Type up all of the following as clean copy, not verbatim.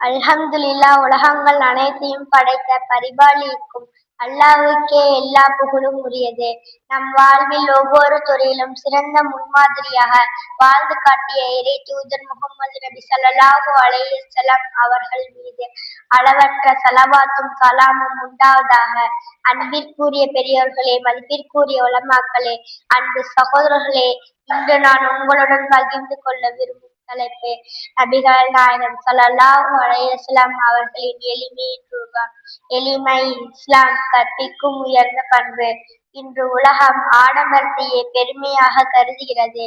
அல்ஹம்துலில்லா உலகங்கள் அனைத்தையும் படைத்த பரிபாலிக்கும் அல்லாஹ்வுக்கே எல்லா புகழும் உரியது. நம் வாழ்வில் ஒவ்வொரு துறையிலும் சிறந்த முன்மாதிரியாக வாழ்ந்து காட்டிய இறை தூதர் முகமது நபி ஸல்லல்லாஹு அலைஹி வஸல்லம் அவர்கள் மீது அளவற்ற ஸலவாத்தும் சலாமும் உண்டாவதாக. அன்பிற்குரிய பெரியோர்களே, மதிப்பிற்குரிய உலமாக்களே, அன்பு சகோதரர்களே, இன்று நான் உங்களுடன் பகிர்ந்து கொள்ள விரும்பும் தலைப்பு நபிகள் நாயகம் ஸல்லல்லாஹு அலைஹி வஸல்லம் அவர்களின் எளிமையின் ரூபம். எளிமை இஸ்லாம் கற்பிக்கும் உயர்ந்த பண்பு. இன்று உலகம் ஆடம்பரத்தையே பெருமையாக கருதுகிறது.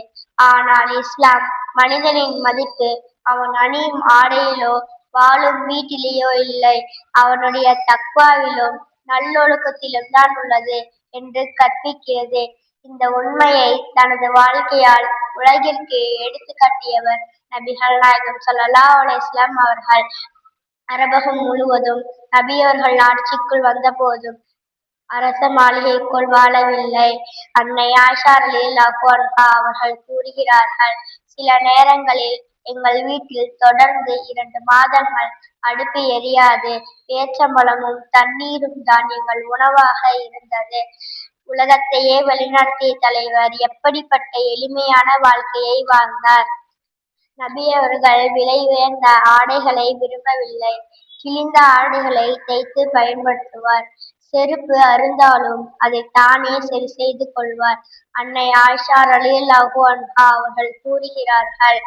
ஆனால் இஸ்லாம் மனிதனின் மதிப்பு அவன் அணியும் ஆடையிலோ வாழும் வீட்டிலேயோ இல்லை, அவனுடைய தக்வாவிலும் நல்லொழுக்கத்திலும் தான் உள்ளது என்று கற்பிக்கிறது. இந்த உண்மையை தனது வாழ்க்கையால் உலகிற்கு எடுத்து காட்டியவர் நபிகள் நாயகம் ஸல்லல்லாஹு அலைஹி வஸல்லம் அவர்கள். அரபகம் முழுவதும் நபியவர்கள் ஆட்சிக்குள் வந்த போதும் அரச மாளிகைக்குள் வாழவில்லை. அன்னை ஆயிஷா ரலியல்லாஹு அன்ஹா அவர்கள் கூறுகிறார்கள், சில நேரங்களில் எங்கள் வீட்டில் தொடர்ந்து 2 மாதங்கள் அடுப்பு எரியாது. பேச்சம்பழமும் தண்ணீரும் தான் எங்கள் உணவாக இருந்தது. உலகத்தையே வழிநடத்திய தலைவர் எப்படிப்பட்ட எளிமையான வாழ்க்கையை வாழ்ந்தார். நபி அவர்கள் விலை உயர்ந்த ஆடைகளை விரும்பவில்லை. கிழிந்த ஆடைகளை தைத்து பயன்படுத்துவார். செருப்பு அறுந்தாலும் அதை தானே சரி செய்து கொள்வார். அன்னை ஆயிஷா ரலியல்லாஹு அன்ஹா அவர்கள் கூறுகிறார்கள்,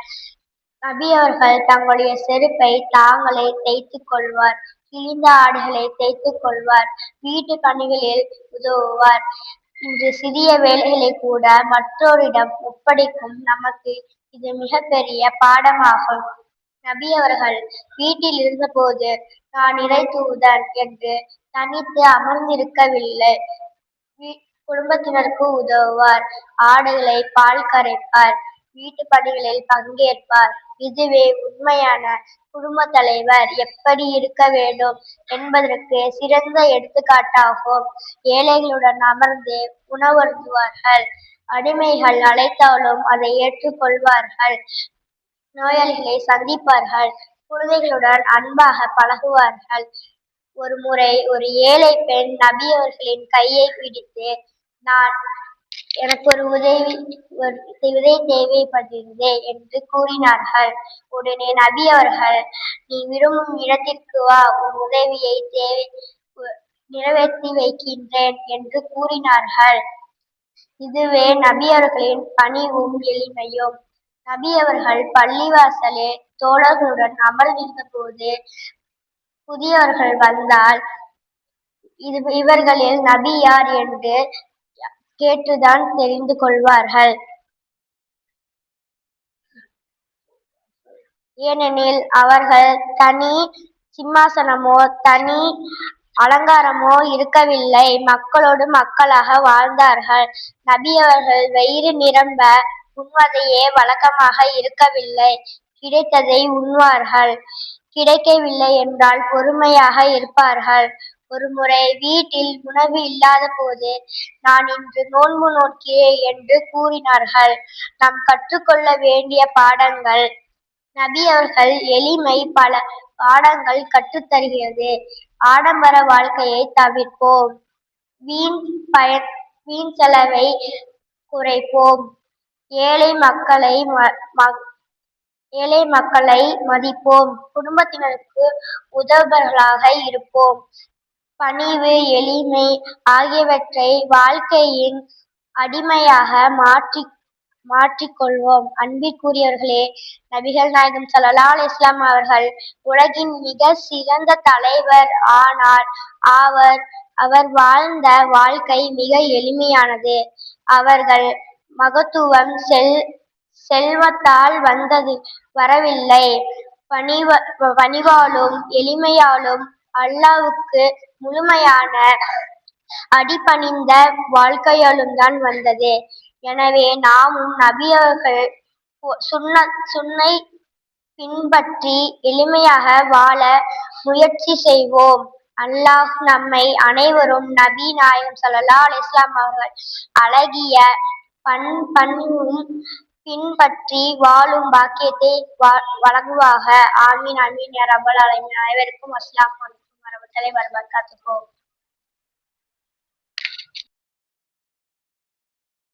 நபி அவர்கள் தங்களுடைய செருப்பை தாங்களே தைத்துக் கொள்வார். கிழிந்த ஆடைகளை தைத்துக் கொள்வார். வீட்டு பணிகளில் உதவுவார். இன்று சிறிய வேலைகளை கூட மற்றோரிடம் ஒப்படைக்கும் நமக்கு இது மிகப்பெரிய பாடமாகும். நபி அவர்கள் வீட்டில் இருந்தபோது நான் இறை தூதர் என்று தனித்து அமர்ந்திருக்கவில்லை. குடும்பத்தினருக்கு உதவுவார். ஆடைகளை பால் கரைப்பார். வீட்டு பணிகளில் பங்கேற்பார். இதுவே உண்மையான குடும்ப தலைவர் எப்படி இருக்க வேண்டும் என்பதற்கு சிறந்த எடுத்துக்காட்டாகும். ஏழைகளுடன் அமர்ந்து உணவருந்துவார்கள். அடிமைகள் அழைத்தாலும் அதை ஏற்றுக்கொள்வார்கள். நோயாளிகளை சந்திப்பார்கள். குழந்தைகளுடன் அன்பாக பழகுவார்கள். ஒரு முறை ஒரு ஏழை பெண் நபி அவர்களின் கையை பிடித்து, நான் எனக்கு ஒரு உதவி தேவைப்படுகிறது என்று கூறினார்கள். உடனே நபி அவர்கள், நீ விரும்பும் இடத்திற்கு வா, உன் உதவியை நிறைவேற்றி வைக்கின்றேன் என்று கூறினார்கள். இதுவே நபி அவர்களின் பணிவும் எளிமையும். நபி அவர்கள் பள்ளிவாசலில் தோழர்களுடன் அமர்ந்திருந்த போது புதியவர்கள் வந்தால் இவர்களில் நபி யார் என்று கேட்டுதான் தெரிந்து கொள்வார்கள். ஏனெனில் அவர்கள் தனி சிம்மாசனமோ தனி அலங்காரமோ இருக்கவில்லை. மக்களோடு மக்களாக வாழ்ந்தார்கள். நபி அவர்கள் வயிறு நிரம்ப உண்வதையே வழக்கமாக இருக்கவில்லை. கிடைத்ததை உண்வார்கள். கிடைக்கவில்லை என்றால் பொறுமையாக இருப்பார்கள். ஒரு முறை வீட்டில் உணவு இல்லாத போது, நான் இன்று நோன்பு நோக்கிறேன் என்று கூறினார்கள். நாம் கற்றுக்கொள்ள வேண்டிய பாடங்கள். நபி அவர்கள் எளிமை பல பாடங்கள் கற்றுத்தருகிறது. ஆடம்பர வாழ்க்கையை தவிர்ப்போம். வீண் செலவை குறைப்போம். ஏழை மக்களை மதிப்போம். குடும்பத்தினருக்கு உதவுபவர்களாக இருப்போம். பணிவு, எளிமை ஆகியவற்றை வாழ்க்கையின் அடிமையாக மாற்றிக்கொள்வோம். அன்பிற்குரியவர்களே, நபிகள் நாயகம் ஸல்லல்லாஹு அலைஹி வஸல்லம் அவர்கள் உலகின் மிக சிறந்த தலைவர். ஆனால் அவர் வாழ்ந்த வாழ்க்கை மிக எளிமையானது. அவர்கள் மகத்துவம் செல்வத்தால் வரவில்லை. பணிவாலும் எளிமையாலும் அல்லாஹ்வுக்கு முழுமையான அடிபணிந்த வாழ்க்கையாலும் தான் வந்தது. எனவே நாமும் நபி அவர்கள் சுன்னை பின்பற்றி எளிமையாக வாழ முயற்சி செய்வோம். அல்லாஹ் நம்மை அனைவரும் நபி நாயகம் ஸல்லல்லாஹு அலைஹி வஸல்லம் அவர்கள் அழகிய பண்பும் பின்பற்றி வாழும் பாக்கியத்தை வழங்குவாக. ஆமீன் ஆமீன் யா ரப்பல் ஆலமீன். அனைவருக்கும் அஸ்ஸலாமு அலைக்கும் வரஹ்மத்துல்லாஹி வபரகாத்துஹு.